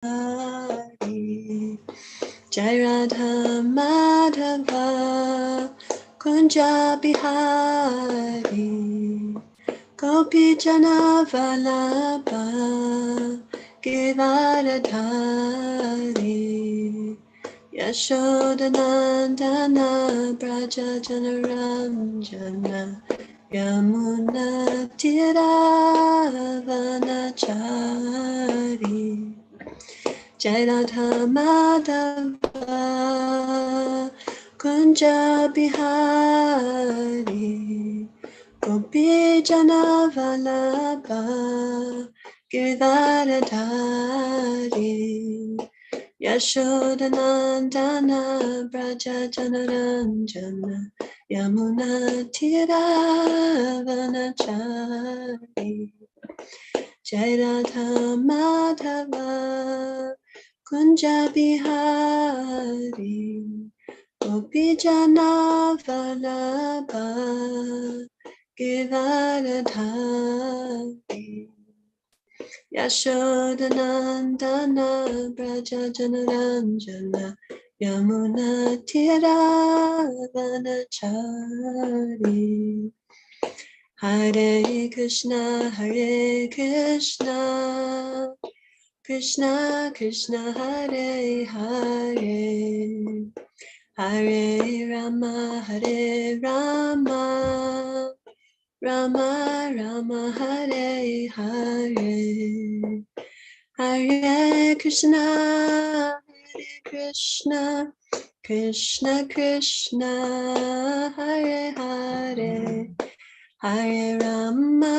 Hari. Jai Radha Madhava Kunja Bihari Gopi Jana Vallabha Giridhari Yashodanandana Braja Janaranjana Yamuna Tiravanachari Jai Radha Madhava Kunja Bihari Gopi Jana Vallabha Giridhari Yashodanandana Braja Janaranjana Yamuna Tiravanachari Jai Radha Madhava Kunja Bihari Gopi Jana Vallabha Giridhari Yashodanandana Braja Janaranjana Yamuna Tiravanachari Hare Krishna Krishna Krishna Hare Hare Hare Rama Rama Rama Hare Hare Hare Krishna Krishna Krishna Hare Hare Hare Rama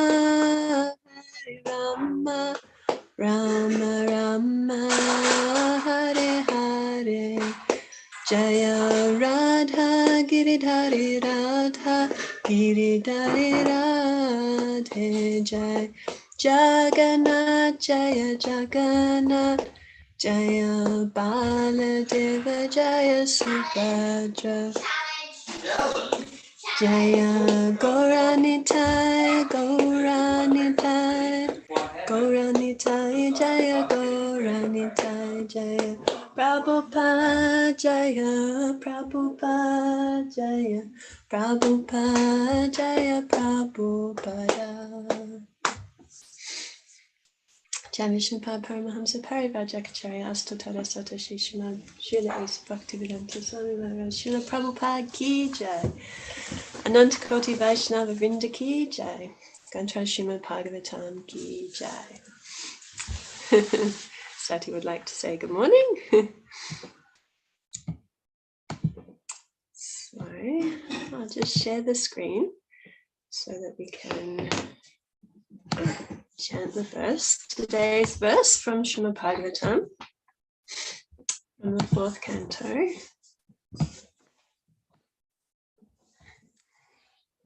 Rama Rama Hare Hare Jaya Radha Giridhari Radha Giridhari Radhe Jai Jagannath Jaya Jagannath Jaya Baladeva Jaya Subhadra Jaya Gauranitai Jaya Gauranitai Jaya Prabhupada Jaya Prabhupada Jaya Prabhupada Jaya Prabhupada Jai Vishnupada Paramahamsa Parivrajacharya Astotada Sata Shri Srimad Srila Asa Bhaktivedanta Swami Maharaj Srila Prabhupada Ki Jai Ananta Koti Vaishnava Vrinda Ki Jai Gantra Srimad Bhagavatam Ki Jai Sati would like to say good morning. So I'll just share the screen so that we can chant the verse. Today's verse from Srimad Bhagavatam, from the 4th canto.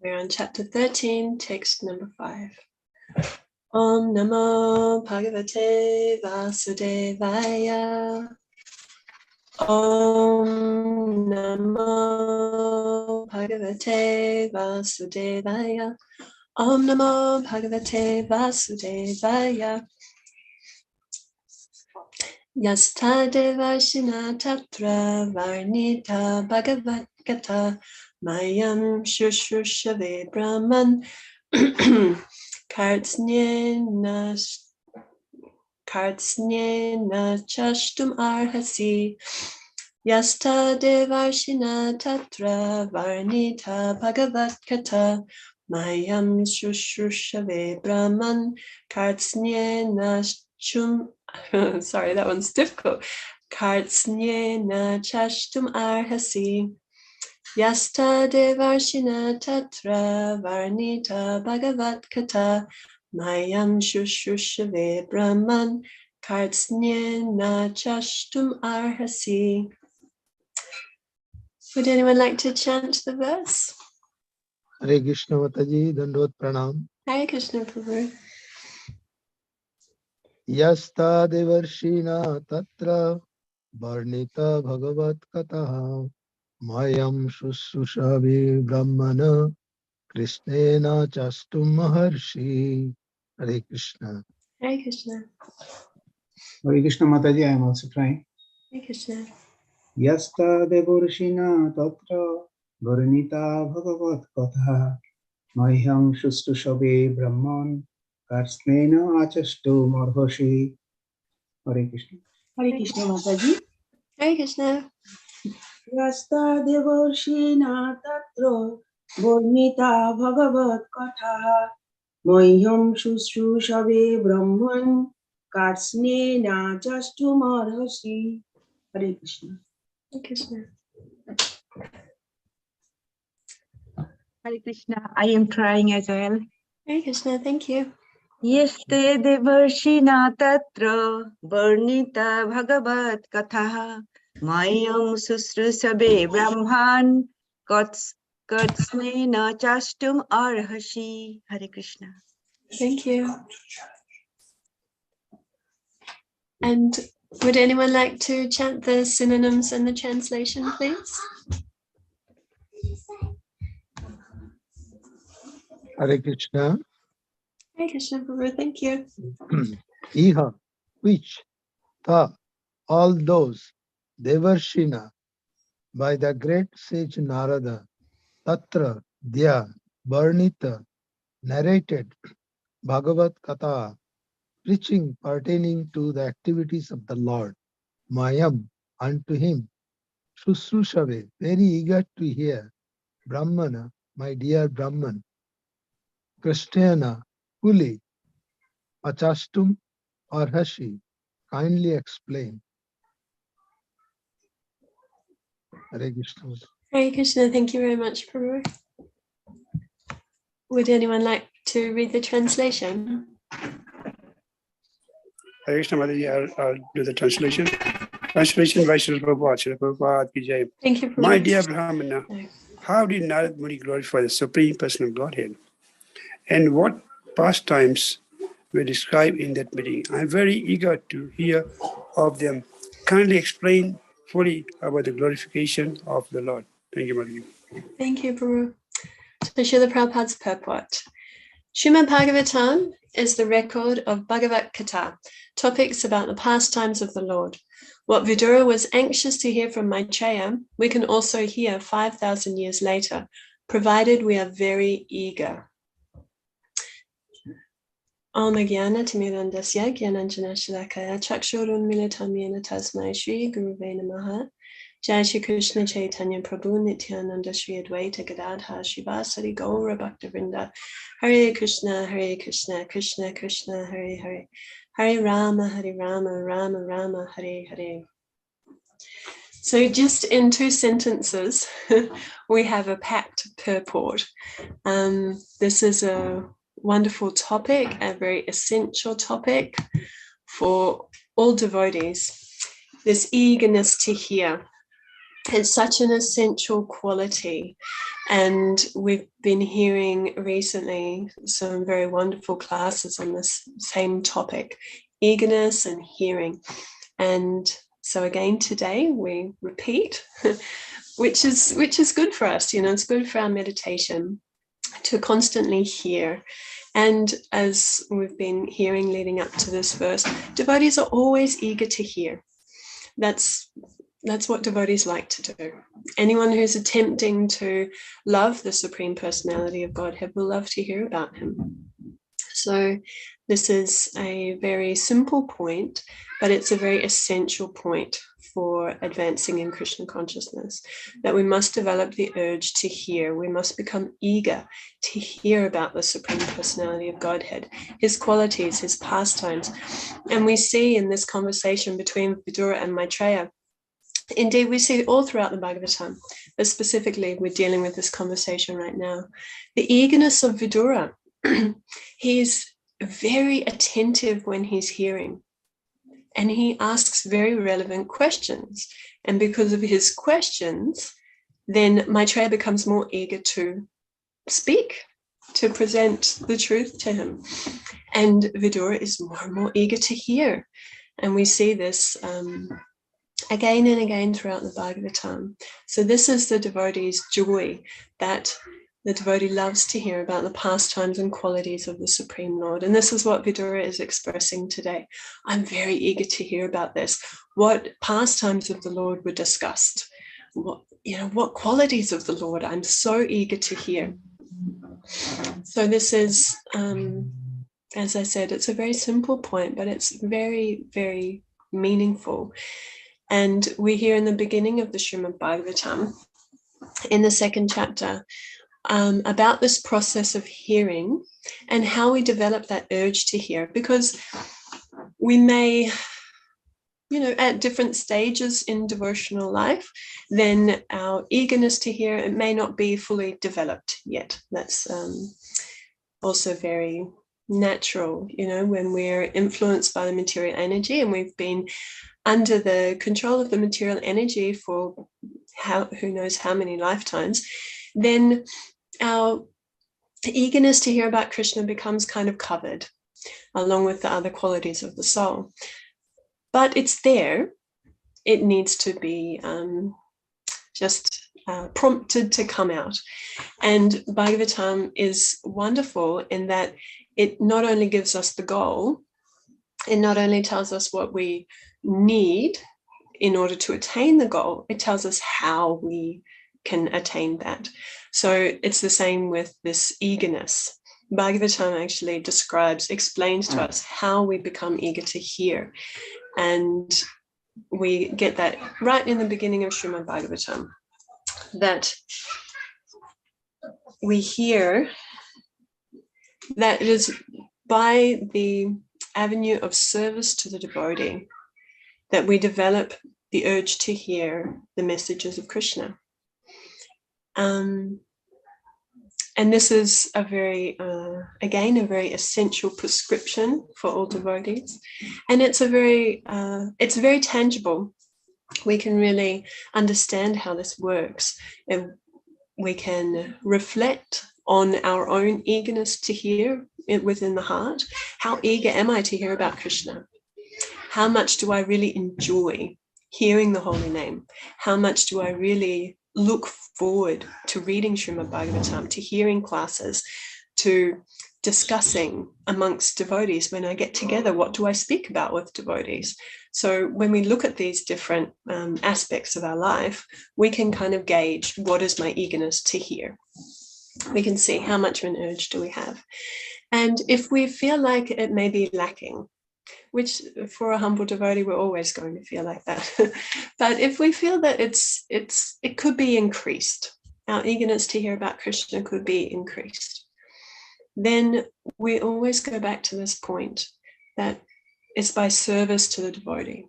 We're on chapter 13, text number 5. Om Namo Bhagavate Vasudevaya. Om Namo Bhagavate Vasudevaya. Om Namo Bhagavate Vasudevaya. Yasta Devashina Tatra Varnita Bhagavat Gata Mayam Shushushave Brahman Kartsnyena Chashtum Arhasi Yasta Devarshina Tatra Varnita Bhagavat Kata Mayam Shushushave Brahman Kartsnyena Chum sorry, that one's difficult. Kartsnyena Chashtum Arhasi Yasta Devarshina Tatra Varnita Bhagavat Kata Mayam Shushushave Brahman Kartsnyena Chashtum Arhasi. Would anyone like to chant the verse? Hare Krishna Mataji, Dandot Pranam. Hare Krishna Prabhu. Yasta Devarshina Tatra Varnita Bhagavat Kataha Mayam Shushushave Brahmana Krishnena Chastum Maharshi. Hare Krishna. Hare Krishna. Hare Krishna Mataji, I am also trying. Hare Krishna. Yasta devorshina tatra varnita bhagavat katha mahyam shustu shabe brahman karsnena achastu marhoshi. Hare Krishna. Hare Krishna Mataji. Hare Krishna. Yasta devorshina tatro bornita bhagavat katha mahyam shushrushabe brahman karsnena jastum arhasi. Hare Krishna. Hare Krishna. Hare Krishna, I am trying as well. Hare Krishna, thank you. Yeste devarshina tatra varnita bhagavat katha mayam susrusabe brahman katsnena chastum arhashi. Hare Krishna. Thank you. And would anyone like to chant the synonyms and the translation, please? Hare Krishna. Hare Krishna, Prabhu, thank you. Iha, which, ta, all those, Devarshina, by the great sage Narada, Tatra, Dhya, Varnita, narrated Bhagavat Katha, preaching pertaining to the activities of the Lord, Mayam, unto him, Shusrushave, very eager to hear, Brahmana, my dear Brahman, Krishnana, fully, Achastum or Hashi, kindly explain. Hare Krishna. Hare Krishna, thank you very much, Prabhu. Would anyone like to read the translation? Hare Krishna Mataji, I'll do the translation. Translation by Srila Prabhupada. Srila Prabhupada ki jai. Thank you, Prabhu. My dear Brahmana, No. how did Narad Muni glorify the Supreme Personal Godhead? And what pastimes were described in that meeting? I'm very eager to hear of them. Kindly explain fully about the glorification of the Lord. Thank you, Mataji. Thank you, Prabhu. So Srila Prabhupada's purport. Srimad Bhagavatam is the record of Bhagavat Katha, topics about the pastimes of the Lord. What Vidura was anxious to hear from Maitreya, we can also hear 5,000 years later, provided we are very eager. Om Jnana Timirandasya Jnananjana Shalakaya Chakshurun Militam Yena Tasmai Shri Guruve Namaha Jai Shri Krishna Chaitanya Prabhu Nityananda Shri Advaita Gadadha Shivasari Gaura Bhaktivinoda Hare Krishna Krishna Krishna Hare Hare Hare Rama Rama Rama Hare Hare. So just in 2 sentences, we have a packed purport. This is a wonderful topic, a very essential topic for all devotees. This eagerness to hear is such an essential quality. And we've been hearing recently some very wonderful classes on this same topic, eagerness and hearing. And so again, today we repeat, which is good for us. You know, it's good for our meditation to constantly hear. And as we've been hearing leading up to this verse, devotees are always eager to hear. That's what devotees like to do. Anyone who's attempting to love the Supreme Personality of Godhead will love to hear about him. So this is a very simple point, but it's a very essential point for advancing in Krishna consciousness, that we must develop the urge to hear. We must become eager to hear about the Supreme Personality of Godhead, his qualities, his pastimes. And we see in this conversation between Vidura and Maitreya, indeed, we see it all throughout the Bhagavatam, but specifically we're dealing with this conversation right now. The eagerness of Vidura, he's very attentive when he's hearing, and he asks very relevant questions. And because of his questions, then Maitreya becomes more eager to speak, to present the truth to him. And Vidura is more and more eager to hear. And we see this again and again throughout the Bhagavatam. So this is the devotee's joy, that The devotee loves to hear about the pastimes and qualities of the Supreme Lord. And this is what Vidura is expressing today. I'm very eager to hear about this. What pastimes of the Lord were discussed? What qualities of the Lord? I'm so eager to hear. So this is, as I said, it's a very simple point, but it's very, very meaningful. And we hear in the beginning of the Srimad Bhagavatam, in the second chapter, about this process of hearing and how we develop that urge to hear, because we may, at different stages in devotional life, then our eagerness to hear, it may not be fully developed yet. That's also very natural, when we're influenced by the material energy and we've been under the control of the material energy for who knows how many lifetimes, then our eagerness to hear about Krishna becomes kind of covered along with the other qualities of the soul. But it's there. It needs to be just prompted to come out. And Bhagavatam is wonderful in that it not only gives us the goal, it not only tells us what we need in order to attain the goal, it tells us how we can attain that. So it's the same with this eagerness. Bhagavatam actually explains to us how we become eager to hear. And we get that right in the beginning of Srimad Bhagavatam, that we hear that it is by the avenue of service to the devotee that we develop the urge to hear the messages of Krishna. And this is a very essential prescription for all devotees. And it's very tangible. We can really understand how this works. And we can reflect on our own eagerness to hear it within the heart. How eager am I to hear about Krishna? How much do I really enjoy hearing the holy name? How much do I really look forward to reading Srimad Bhagavatam, to hearing classes, to discussing amongst devotees? When I get together, what do I speak about with devotees? So when we look at these different aspects of our life, we can kind of gauge what is my eagerness to hear. We can see how much of an urge do we have. And if we feel like it may be lacking, which for a humble devotee, we're always going to feel like that. But if we feel that it could be increased, our eagerness to hear about Krishna could be increased, then we always go back to this point that it's by service to the devotee.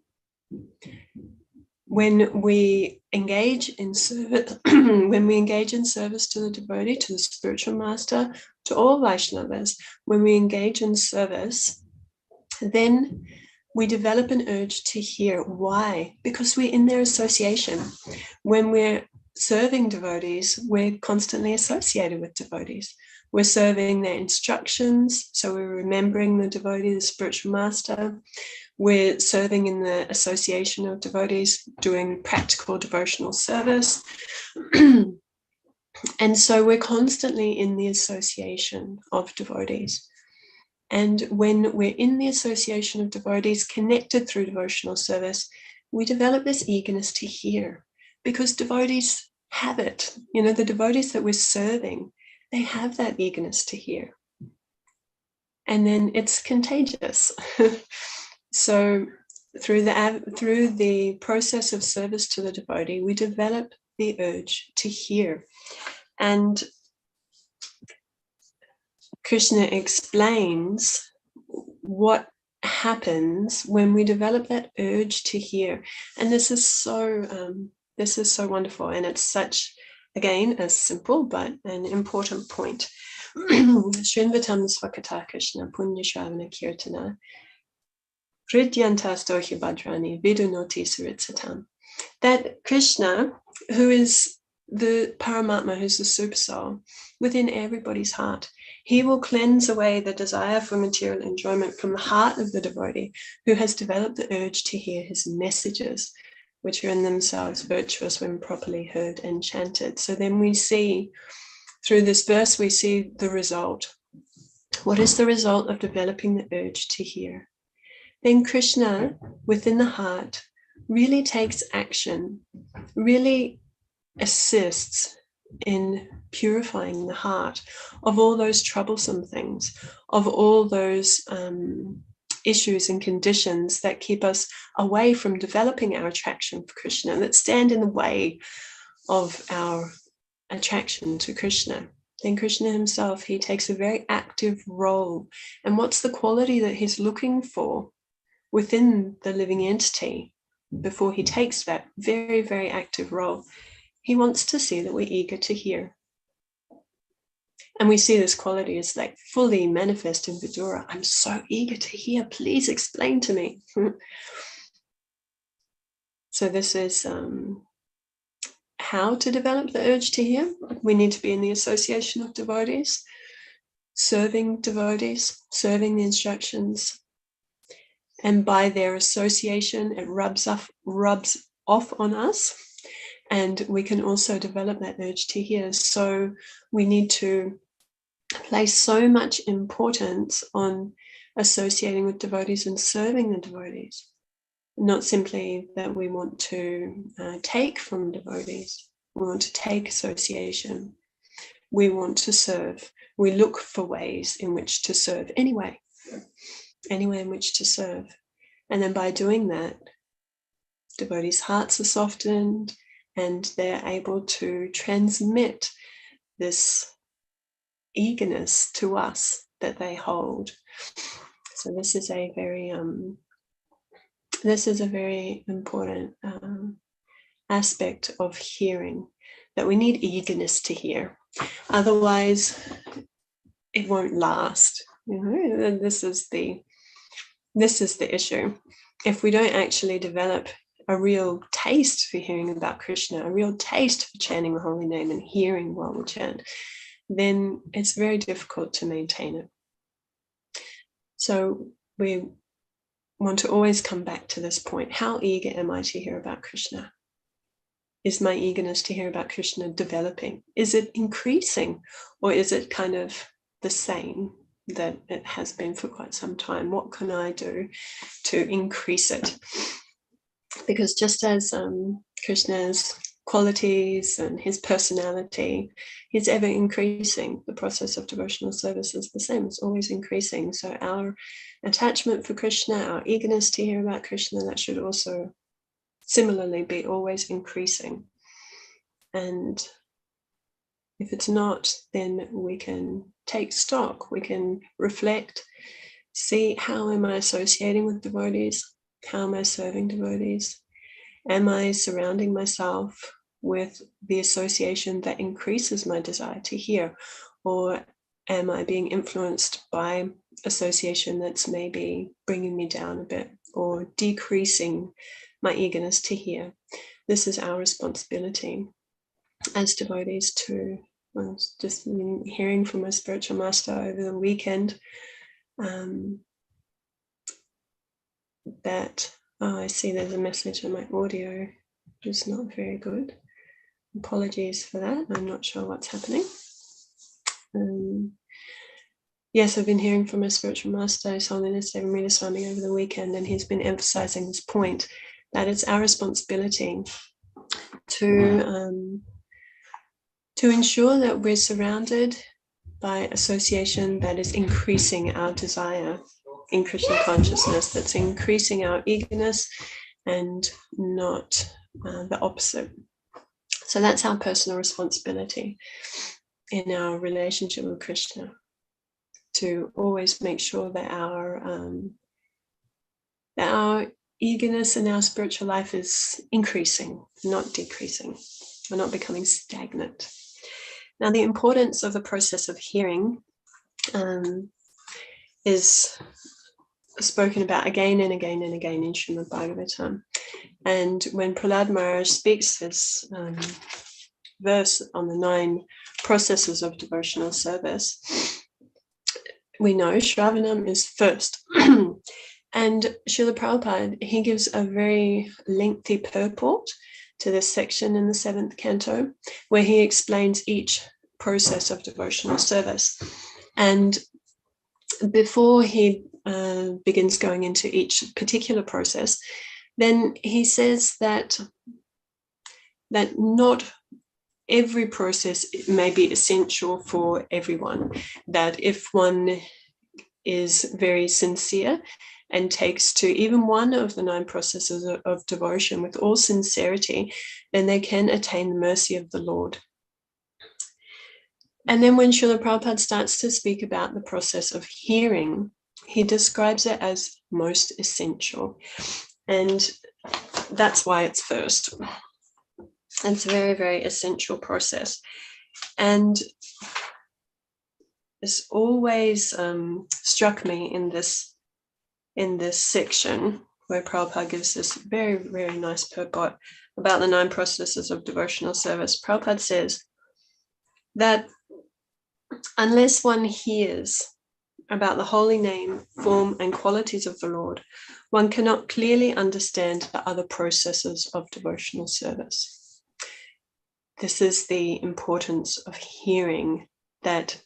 When we engage in service, to the devotee, to the spiritual master, to all Vaishnavas, when we engage in service, then we develop an urge to hear. Why? Because we're in their association. When we're serving devotees, we're constantly associated with devotees. We're serving their instructions, so we're remembering the devotee, the spiritual master. We're serving in the association of devotees, doing practical devotional service. And so we're constantly in the association of devotees. And when we're in the association of devotees connected through devotional service, we develop this eagerness to hear, because devotees have it. The devotees that we're serving, they have that eagerness to hear. And then it's contagious. So through the process of service to the devotee, we develop the urge to hear. And Krishna explains what happens when we develop that urge to hear. And this is so wonderful. And it's such, again, a simple but an important point. Srinvatam Swakata Krishna Punya Shravana Kirtana Hridyantastohi Bhadrani Vidunoti Suritsatam. That Krishna, who is the Paramatma, who's the super soul, within everybody's heart, he will cleanse away the desire for material enjoyment from the heart of the devotee who has developed the urge to hear his messages, which are in themselves virtuous when properly heard and chanted. So then we see through this verse, we see the result. What is the result of developing the urge to hear? Then Krishna, within the heart, really takes action, really assists in purifying the heart of all those troublesome things, of all those issues and conditions that keep us away from developing our attraction for Krishna, that stand in the way of our attraction to Krishna. Then Krishna himself, he takes a very active role. And what's the quality that he's looking for within the living entity before he takes that very, very active role? He wants to see that we're eager to hear. And we see this quality is like fully manifest in Vidura. I'm so eager to hear. Please explain to me. So this is how to develop the urge to hear. We need to be in the association of devotees, serving the instructions. And by their association, it rubs off on us. And we can also develop that urge to hear. So we need to place so much importance on associating with devotees and serving the devotees. Not simply that we want to take from devotees. We want to take association. We want to serve. We look for ways in which to serve anyway. Any way in which to serve. And then by doing that, devotees' hearts are softened and they're able to transmit this eagerness to us that they hold. So this is a very important aspect of hearing, that we need eagerness to hear. Otherwise, it won't last. You know, and this is the issue. If we don't actually develop a real taste for hearing about Krishna, a real taste for chanting the holy name and hearing while we chant, then it's very difficult to maintain it. So we want to always come back to this point. How eager am I to hear about Krishna? Is my eagerness to hear about Krishna developing? Is it increasing? Or is it kind of the same that it has been for quite some time? What can I do to increase it? Because just as Krishna's qualities and his personality is ever increasing, the process of devotional service is the same. It's always increasing. So our attachment for Krishna, our eagerness to hear about Krishna, that should also similarly be always increasing. And if it's not, then we can take stock, we can reflect, see, how am I associating with devotees? How am I serving devotees? Am I surrounding myself with the association that increases my desire to hear? Or am I being influenced by association that's maybe bringing me down a bit or decreasing my eagerness to hear? This is our responsibility as devotees to, well, just hearing from my spiritual master over the weekend, that I see there's a message on my audio which is not very good. Apologies for that. I'm not sure what's happening. Yes, I've been hearing from my spiritual master, His Holiness Devamrita Swami, over the weekend, and he's been emphasizing this point that it's our responsibility to ensure that we're surrounded by association that is increasing our desire in Krishna consciousness, that's increasing our eagerness and not the opposite. So that's our personal responsibility in our relationship with Krishna, to always make sure that our eagerness in our spiritual life is increasing, not decreasing. We're not becoming stagnant. Now, the importance of the process of hearing is spoken about again and again and again in Srimad Bhagavatam. And when Prahlad Maharaj speaks this verse on the 9 processes of devotional service, we know Shravanam is first. And Srila Prabhupada, he gives a very lengthy purport to this section in the 7th canto, where he explains each process of devotional service. And before he begins going into each particular process, then he says that not every process may be essential for everyone, that if one is very sincere and takes to even one of the 9 processes of devotion with all sincerity, then they can attain the mercy of the Lord. And then when Srila Prabhupada starts to speak about the process of hearing, he describes it as most essential. And that's why it's first. It's a very, very essential process. And it's always struck me in this section where Prabhupada gives this very, very nice purport about the 9 processes of devotional service. Prabhupada says that unless one hears about the holy name, form, and qualities of the Lord, one cannot clearly understand the other processes of devotional service. This is the importance of hearing, that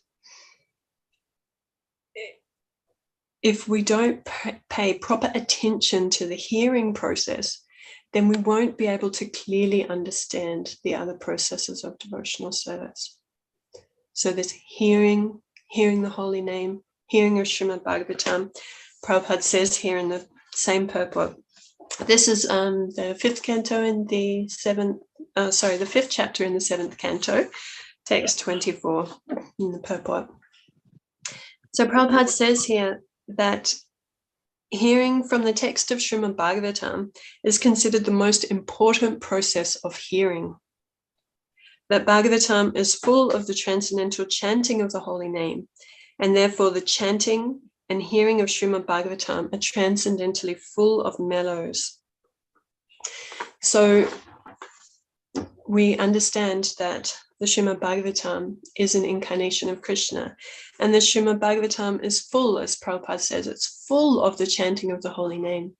if we don't pay proper attention to the hearing process, then we won't be able to clearly understand the other processes of devotional service. So this hearing the holy name, hearing of Srimad Bhagavatam, Prabhupada says here in the same purport. This is the 5th canto in the 7th, the 5th chapter in the 7th canto, text 24 in the purport. So Prabhupada says here that hearing from the text of Srimad Bhagavatam is considered the most important process of hearing. That Bhagavatam is full of the transcendental chanting of the holy name, and therefore the chanting and hearing of Srimad Bhagavatam are transcendentally full of mellows. So we understand that the Srimad Bhagavatam is an incarnation of Krishna, and the Srimad Bhagavatam is full, as Prabhupada says, it's full of the chanting of the holy name,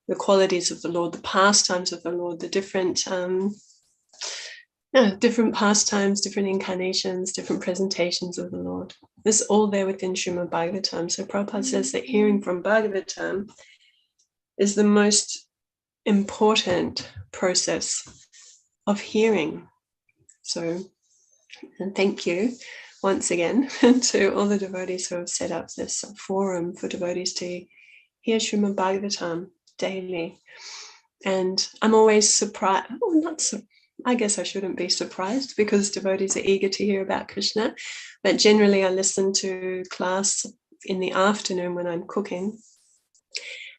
the qualities of the Lord, the pastimes of the Lord, the different pastimes, different incarnations, different presentations of the Lord. This is all there within Srimad Bhagavatam. So Prabhupada says that hearing from Bhagavatam is the most important process of hearing. So, and thank you once again to all the devotees who have set up this forum for devotees to hear Srimad Bhagavatam daily. And I'm always surprised, I guess I shouldn't be surprised because devotees are eager to hear about Krishna, but generally I listen to class in the afternoon when I'm cooking,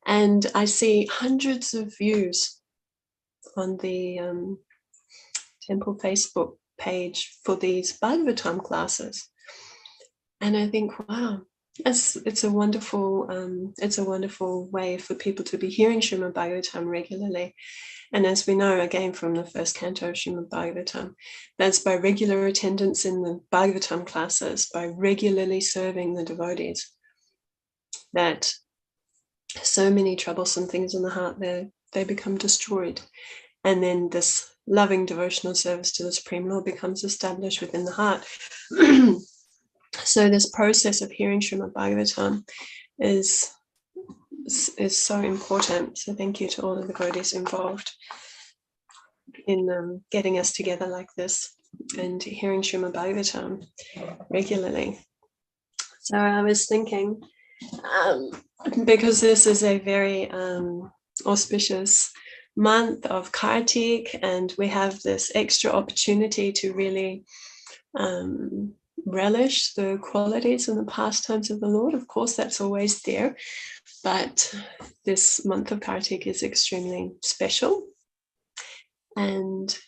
and I see hundreds of views on the temple Facebook page for these Bhagavatam classes. And I think, wow, it's a wonderful way for people to be hearing Srimad Bhagavatam regularly. And as we know, again, from the 1st canto of Srimad Bhagavatam, that's by regular attendance in the Bhagavatam classes, by regularly serving the devotees, that so many troublesome things in the heart, they become destroyed. And then this loving devotional service to the Supreme Lord becomes established within the heart. So this process of hearing Srimad Bhagavatam is so important. So thank you to all the devotees involved in getting us together like this and hearing Srimad Bhagavatam regularly. So I was thinking, because this is a very auspicious month of Kartik, and we have this extra opportunity to really relish the qualities and the pastimes of the Lord. Of course, that's always there, but this month of Kartik is extremely special, and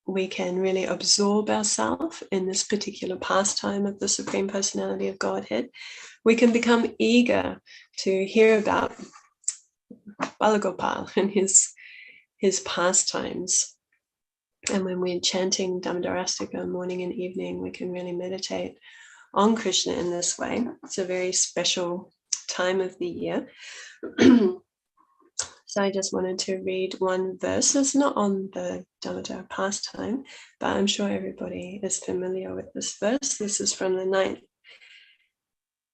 we can really absorb ourselves in this particular pastime of the Supreme Personality of Godhead. We can become eager to hear about Balagopal and his pastimes. And when we're chanting Damodarastika morning and evening, we can really meditate on Krishna in this way. It's a very special time of the year. So I just wanted to read one verse. It's not on the Damodar pastime, but I'm sure everybody is familiar with this verse. This is from the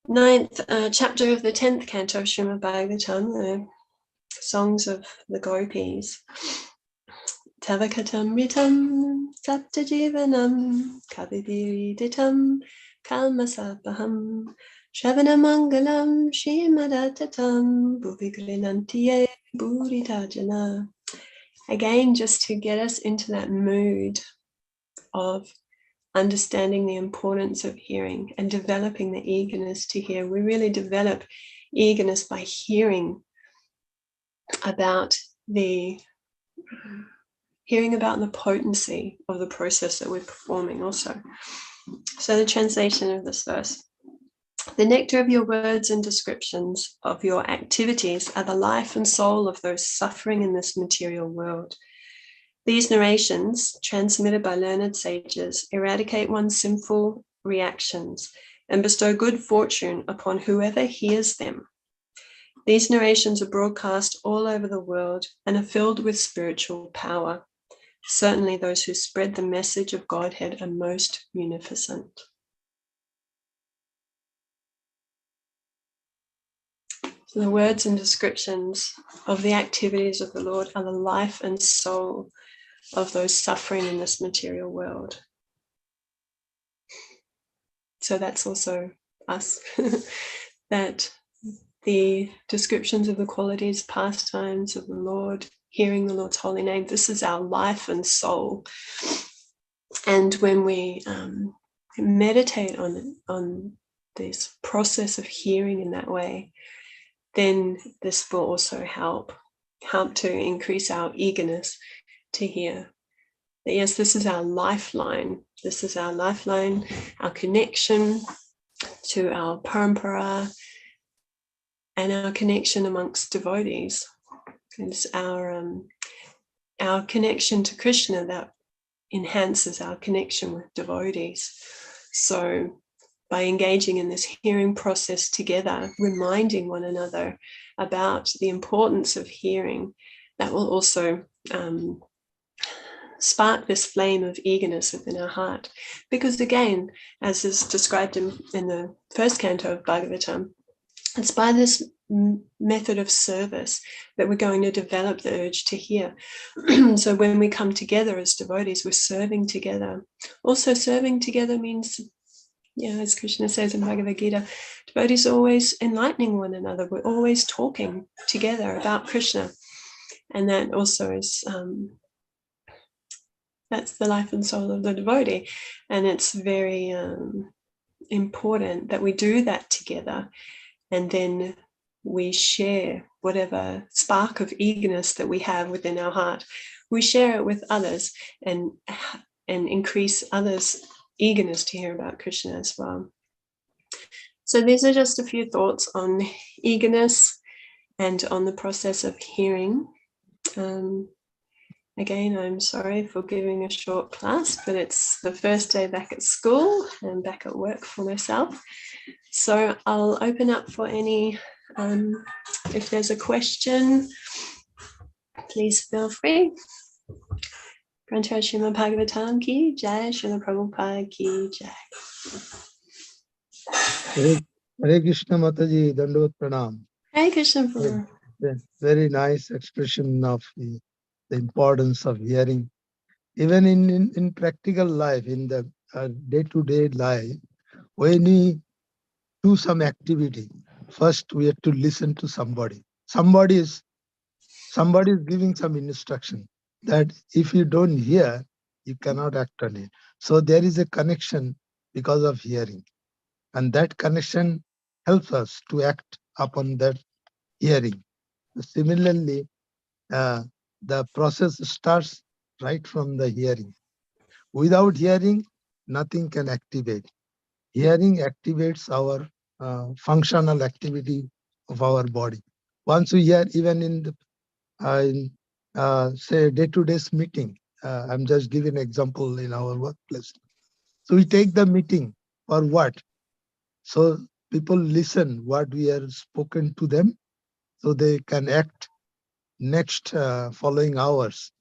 ninth chapter of the 10th canto of Srimad Bhagavatam, the songs of the gopis. Tavakatam ritam sapta jivanam kavibiriditam kalmasapaham Shravanamangalam Shrimadattatam Bhuvigrinantiye Bhuritajana. Again, just to get us into that mood of understanding the importance of hearing and developing the eagerness to hear. We really develop eagerness by hearing about the potency of the process that we're performing also. So the translation of this verse. The nectar of your words and descriptions of your activities are the life and soul of those suffering in this material world. These narrations, transmitted by learned sages, eradicate one's sinful reactions and bestow good fortune upon whoever hears them. These narrations are broadcast all over the world and are filled with spiritual power. Certainly those who spread the message of Godhead are most munificent. So the words and descriptions of the activities of the Lord are the life and soul of those suffering in this material world. So that's also us, that the descriptions of the qualities, pastimes of the Lord, hearing the Lord's holy name, this is our life and soul. And when we meditate on this process of hearing in that way, then this will also help to increase our eagerness to hear. That yes, this is our lifeline. This is our lifeline, our connection to our parampara and our connection amongst devotees. It's our connection to Krishna that enhances our connection with devotees. So by engaging in this hearing process together, reminding one another about the importance of hearing, that will also spark this flame of eagerness within our heart. Because again, as is described in the first canto of Bhagavatam, it's by this method of service that we're going to develop the urge to hear. So when we come together as devotees, we're serving together. Also, serving together means, as Krishna says in Bhagavad Gita, devotees are always enlightening one another. We're always talking together about Krishna. And that also is, that's the life and soul of the devotee. And it's very important that we do that together. And then we share whatever spark of eagerness that we have within our heart. We share it with others and increase others' eagerness to hear about Krishna as well. So these are just a few thoughts on eagerness and on the process of hearing. Again, I'm sorry for giving a short class, but it's the first day back at school and back at work for myself. So I'll open up for any, if there's a question, please feel free. Grantar Srimad Bhagavatam ki jai, Srila Prabhupada ki jai. Hare Krishna Mataji, Dandot Pranam. Hare Krishna Prabhu. Very nice expression of the importance of hearing. Even in practical life, in the day-to-day life, when we do some activity, first we have to listen to somebody. Somebody is giving some instruction that if you don't hear, you cannot act on it. So there is a connection because of hearing. And that connection helps us to act upon that hearing. Similarly, the process starts right from the hearing. Without hearing, nothing can activate. Hearing activates our functional activity of our body. Once we hear, even in the say day-to-day meeting, I'm just giving an example in our workplace. So we take the meeting for what? So people listen what we are spoken to them, so they can act next following hours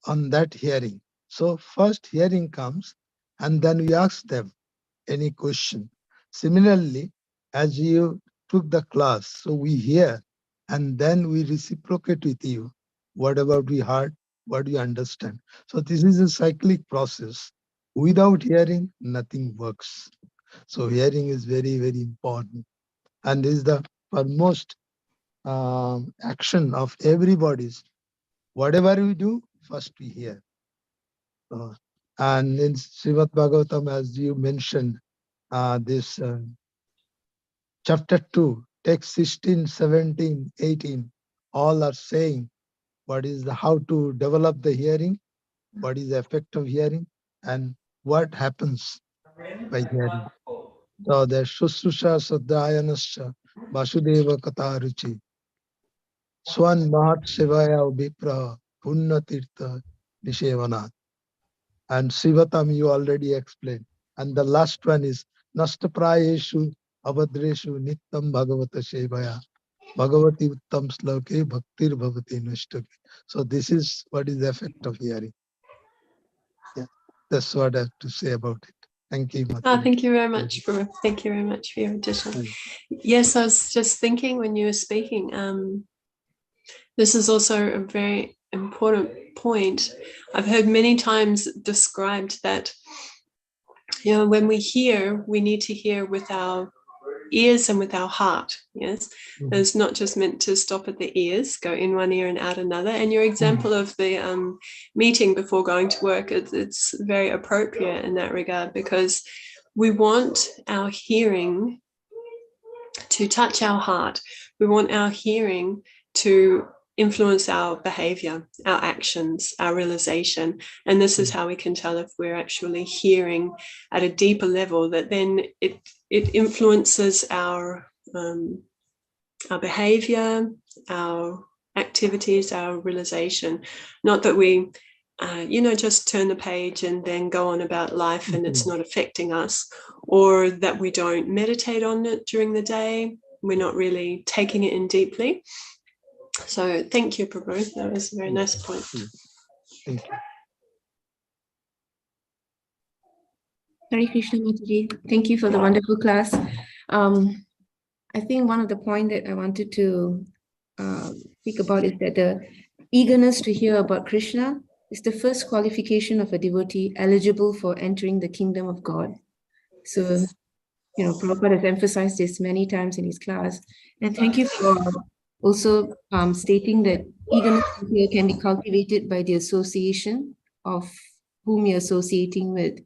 on that hearing. So first hearing comes and then we ask them any question. Similarly, as you took the class, so we hear and then we reciprocate with you whatever we heard, what we understand. So this is a cyclic process. Without hearing, nothing works. So hearing is very, very important and is the foremost action of everybody's. Whatever we do, first we hear. And in Srimad Bhagavatam, as you mentioned, this chapter 2, text 16, 17, 18, all are saying what is the how to develop the hearing, what is the effect of hearing, and what happens by hearing. So the Shususha Sadhayanascha Vasudeva Kataruchi Swan Mahat Sevaya Vipra Punna Tirtha Nishevanat. And Sivatam you already explained. And the last one is Nastaprayeshu Abhadreshu Nittam Bhagavata Sevaya Bhagavati Uttam Sloke Bhaktir Bhavati Nushtaki. So this is what is the effect of hearing. Yeah, that's what I have to say about it. Thank you, Mataji. Thank you very much, Prabhu. Thank you very much for your addition. Yes, I was just thinking when you were speaking, this is also a very important point. I've heard many times described that, you know, when we hear, we need to hear with our ears and with our heart. Yes, it's not just meant to stop at the ears, go in one ear and out another. And your example of the meeting before going to work, it's very appropriate in that regard, because we want our hearing to touch our heart. We want our hearing to influence our behavior, our actions, our realization. And this is how we can tell if we're actually hearing at a deeper level, that then it influences our behavior, our activities, our realization. Not that we just turn the page and then go on about life and it's not affecting us, or that we don't meditate on it during the day. We're not really taking it in deeply. So thank you, Prabhu. That was a very nice point. Thank you. Hare Krishna, Mataji. Thank you for the wonderful class. I think one of the points that I wanted to speak about is that the eagerness to hear about Krishna is the first qualification of a devotee eligible for entering the kingdom of God. So, Prabhupada has emphasized this many times in his class. And thank you for also stating that eagerness to hear can be cultivated by the association of whom you're associating with.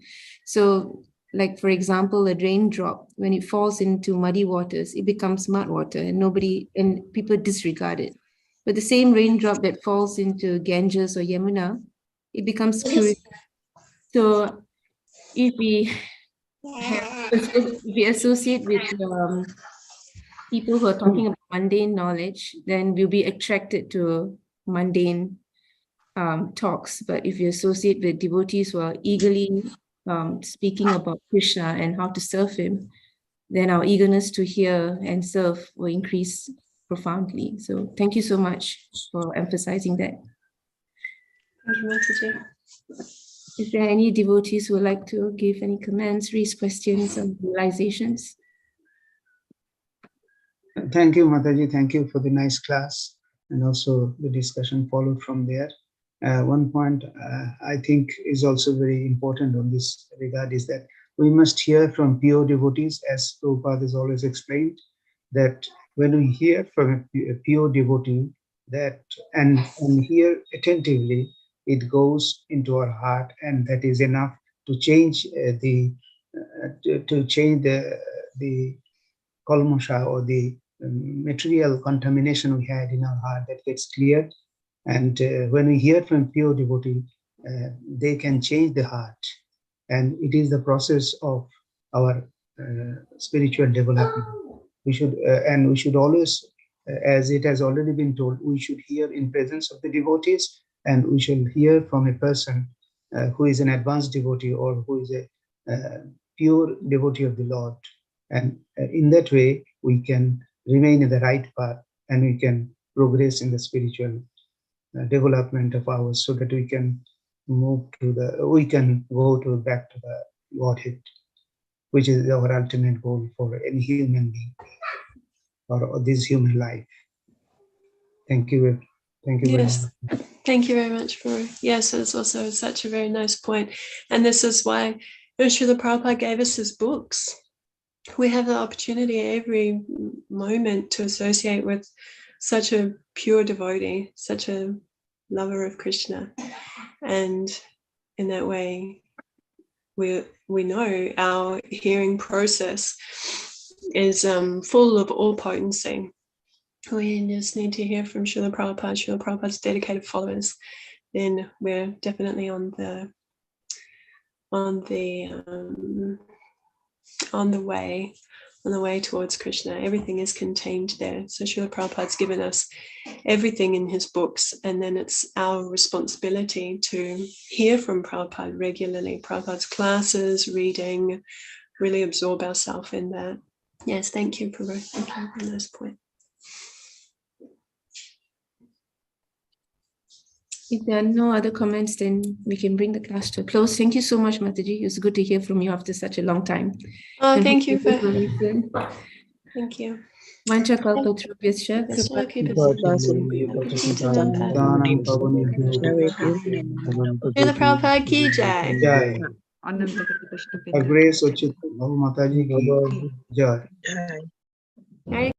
So, like, for example, a raindrop, when it falls into muddy waters, it becomes mud water and people disregard it. But the same raindrop that falls into Ganges or Yamuna, it becomes pure. So if we associate with people who are talking about mundane knowledge, then we'll be attracted to mundane talks. But if you associate with devotees who are eagerly speaking about Krishna and how to serve him, then our eagerness to hear and serve will increase profoundly. So thank you so much for emphasizing that. Thank you, Mataji. Is there any devotees who would like to give any comments, raise questions, or realizations? Thank you, Mataji. Thank you for the nice class, and also the discussion followed from there. One point I think is also very important on this regard is that we must hear from pure devotees, as Prabhupada has always explained, that when we hear from a pure devotee and hear attentively, it goes into our heart, and that is enough to change the kalmasha or the material contamination we had in our heart, that gets cleared. And when we hear from pure devotee, they can change the heart, and it is the process of our spiritual development. We should always, as it has already been told, we should hear in presence of the devotees, and we should hear from a person who is an advanced devotee or who is a pure devotee of the Lord. And in that way, we can remain in the right path, and we can progress in the spiritual development of ours, so that we can go to back to the Godhead, which is our ultimate goal for any human being or this human life. Thank you. Thank you very Yes. much. Thank you very much, Guru. Yes, it's also such a very nice point. And this is why Srila Prabhupada gave us his books. We have the opportunity every moment to associate with such a pure devotee, such a lover of Krishna. And in that way, we know our hearing process is full of all potency. We just need to hear from Srila Prabhupada, Srila Prabhupada's dedicated followers. Then we're definitely on the way towards Krishna. Everything is contained there. So Srila Prabhupada's given us everything in his books, and then it's our responsibility to hear from Prabhupada regularly. Prabhupada's classes, reading, really absorb ourselves in that. Yes, thank you, Prabhu. Thank you. Very nice point. If there are no other comments, then we can bring the class to a close. Thank you so much, Mataji. It was good to hear from you after such a long time. Oh, And thank you. Thank you. Vancha kalpatrubhyascha Srila Prabhupada ki jai. Jai. Agree Acyuta Bhava Mataji ki jai. Hare